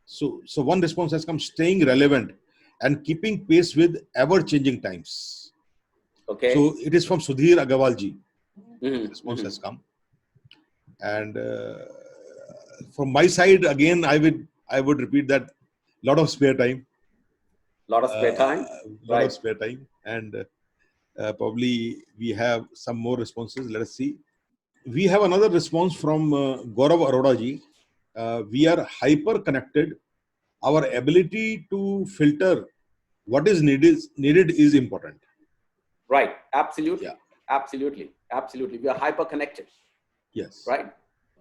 So one response has come: staying relevant and keeping pace with ever-changing times. Okay. So it is from Sudhir Agarwalji. Mm-hmm. Response has come, and from my side again, I would repeat that lot of spare time. Lot of spare time. Lot of spare time, and probably we have some more responses. Let us see. We have another response from Gaurav Arora ji. We are hyper connected. Our ability to filter what is needed is important. Right. Absolutely. Yeah. Absolutely. Absolutely. We are hyper connected. Yes. Right.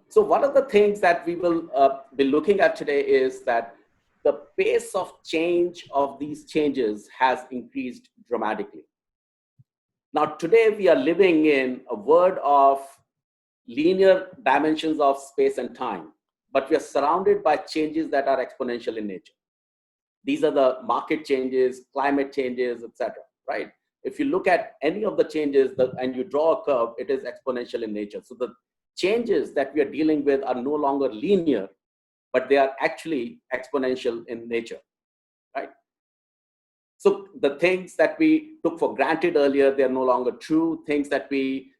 So one of the things that we will be looking at today is that the pace of change of these changes has increased dramatically. Now, today we are living in a world of linear dimensions of space and time, but we are surrounded by changes that are exponential in nature. These are the market changes, climate changes, etc. Right? If you look at any of the changes and you draw a curve, it is exponential in nature. So the changes that we are dealing with are no longer linear, but they are actually exponential in nature. Right? So the things that we took for granted earlier, they're no longer true. Things that we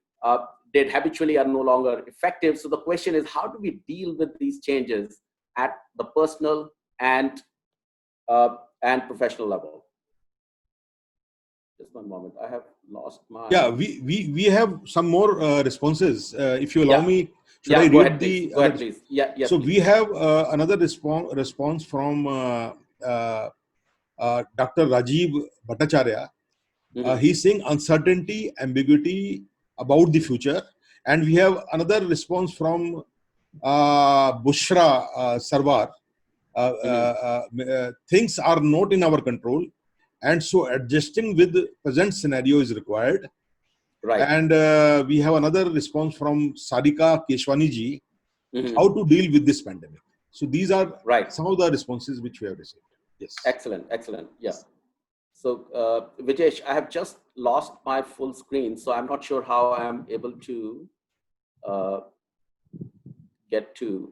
did habitually are no longer effective. So the question is, how do we deal with these changes at the personal and professional level? Just one moment. I have lost my... Yeah, we have some more responses. If you allow me, should I go read ahead, the... Go ahead, please. Yeah, yes, so please. we have another response from Dr. Rajiv Bhattacharya. He's saying uncertainty, ambiguity about the future. And we have another response from Bushra Sarwar. Things are not in our control, and so adjusting with the present scenario is required. Right. And we have another response from Sadika Keshwani ji, how to deal with this pandemic. So these are some of the responses which we have received. Yes. Excellent, excellent. Yeah. So Vijesh, I have just lost my full screen, so I'm not sure how I'm able to get to...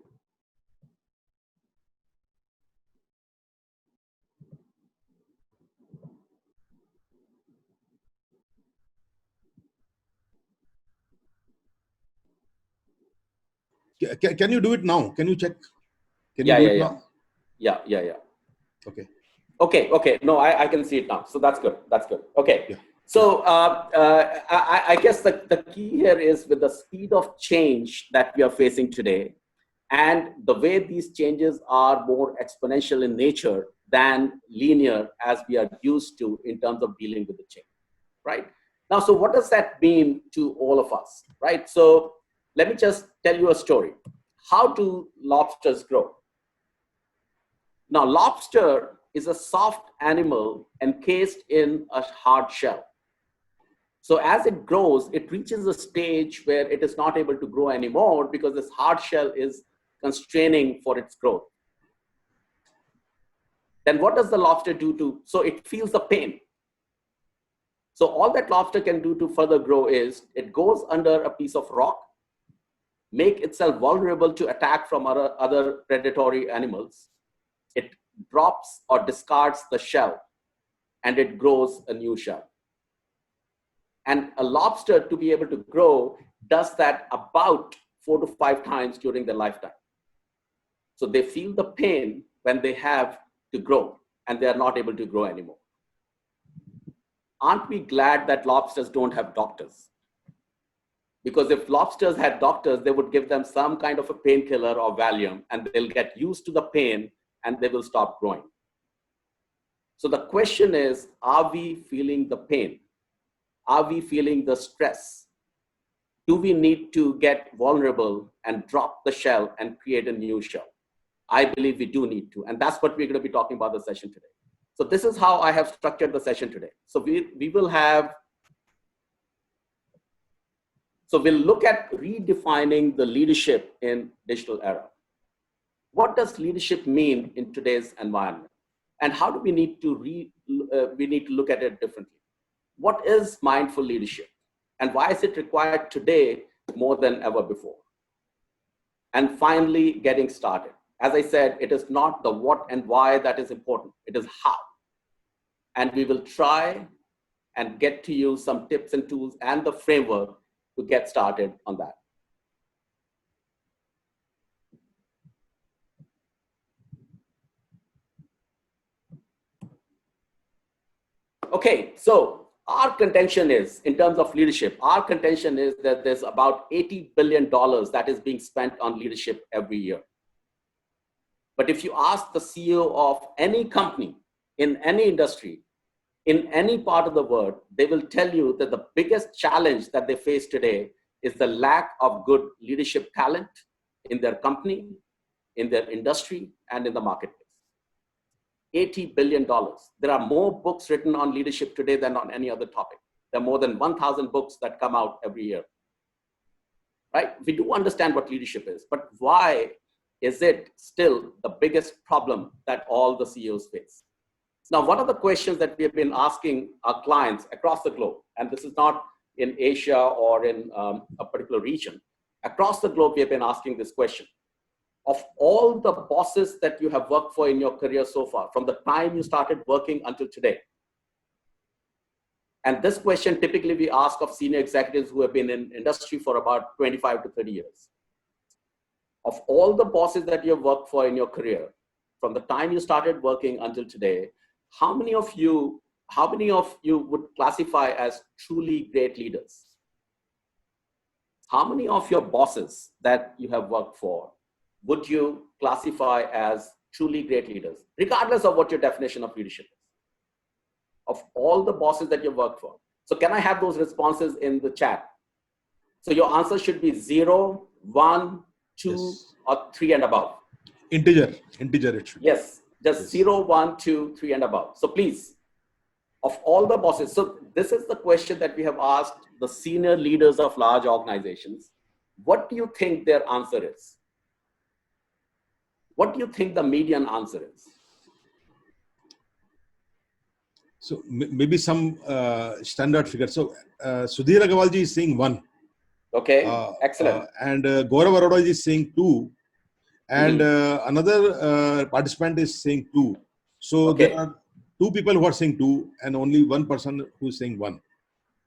Can you do it now? Can you check? Can you do it now? Yeah. Okay. Okay. No, I can see it now. So that's good. That's good. Okay. Yeah. So I guess the key here is with the speed of change that we are facing today, and the way these changes are more exponential in nature than linear as we are used to in terms of dealing with the change, right? Now, so what does that mean to all of us, right? So let me just tell you a story. How do lobsters grow? Now, lobster is a soft animal encased in a hard shell. So as it grows, it reaches a stage where it is not able to grow anymore because this hard shell is constraining for its growth. Then what does the lobster do so it feels the pain. So all that lobster can do to further grow is it goes under a piece of rock, make itself vulnerable to attack from other predatory animals. It drops or discards the shell and it grows a new shell. And a lobster, to be able to grow, does that about 4 to 5 times during their lifetime. So they feel the pain when they have to grow and they are not able to grow anymore. Aren't we glad that lobsters don't have doctors? Because if lobsters had doctors, they would give them some kind of a painkiller or Valium, and they'll get used to the pain and they will stop growing. So the question is, are we feeling the pain? Are we feeling the stress? Do we need to get vulnerable and drop the shell and create a new shell? I believe we do need to. And that's what we're going to be talking about the session today. So this is how I have structured the session today. So we will have... So we'll look at redefining the leadership in digital era. What does leadership mean in today's environment? And how do we need to look at it differently? What is mindful leadership? And why is it required today more than ever before? And finally, getting started. as I said, it is not the what and why that is important. It is how. And we will try and get to you some tips and tools and the framework to get started on that. Okay, so our contention is, in terms of leadership, our contention is that there's about $80 billion that is being spent on leadership every year. But if you ask the CEO of any company in any industry, in any part of the world, they will tell you that the biggest challenge that they face today is the lack of good leadership talent in their company, in their industry, and in the marketplace. $80 billion. There are more books written on leadership today than on any other topic. There are more than 1,000 books that come out every year. Right? We do understand what leadership is, but why is it still the biggest problem that all the CEOs face? Now, one of the questions that we have been asking our clients across the globe, and this is not in Asia or in a particular region, across the globe, we have been asking this question. Of all the bosses that you have worked for in your career so far, from the time you started working until today, and this question typically we ask of senior executives who have been in industry for about 25 to 30 years. Of all the bosses that you have worked for in your career, from the time you started working until today, how many of you would classify as truly great leaders? How many of your bosses that you have worked for would you classify as truly great leaders, regardless of what your definition of leadership is? Of all the bosses that you've worked for. So can I have those responses in the chat? So your answer should be 0, 1, 2, yes, or 3 and above. Integer it should. Yes, just yes. 0, 1, 2, 3 and above. So please, of all the bosses, so this is the question that we have asked the senior leaders of large organizations. What do you think their answer is? What do you think the median answer is? So maybe some standard figure. So Sudhir Agarwalji is saying 1. Okay, excellent. And Gaurav Arora is saying 2. And another participant is saying 2. So okay, there are 2 people who are saying 2 and only 1 person who is saying 1.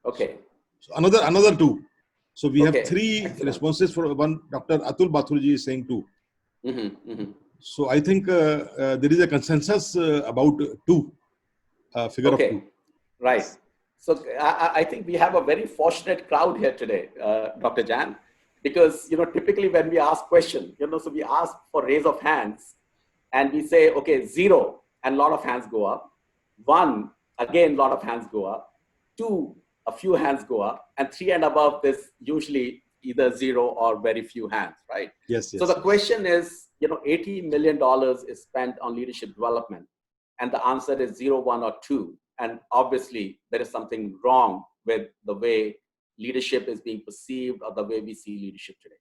Okay. So another 2. So we okay, have 3 excellent responses for one. Dr. Atul Bathurji is saying 2. So I think there is a consensus about 2. Figure okay, of 2. Right. So I think we have a very fortunate crowd here today, Dr. Jan, because typically when we ask questions, so we ask for raise of hands, and we say, okay, 0, and a lot of hands go up. 1, again, a lot of hands go up. 2, a few hands go up, and 3 and above, there's usually either 0 or very few hands, right? Yes. So the question is, $80 million is spent on leadership development, and the answer is 0, 1, or 2. And obviously, there is something wrong with the way leadership is being perceived or the way we see leadership today,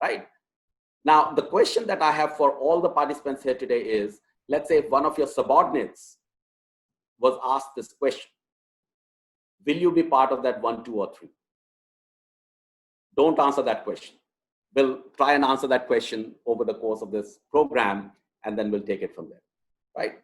right? Now, the question that I have for all the participants here today is, let's say if one of your subordinates was asked this question, will you be part of that 1, 2, or 3? Don't answer that question. We'll try and answer that question over the course of this program, and then we'll take it from there, right?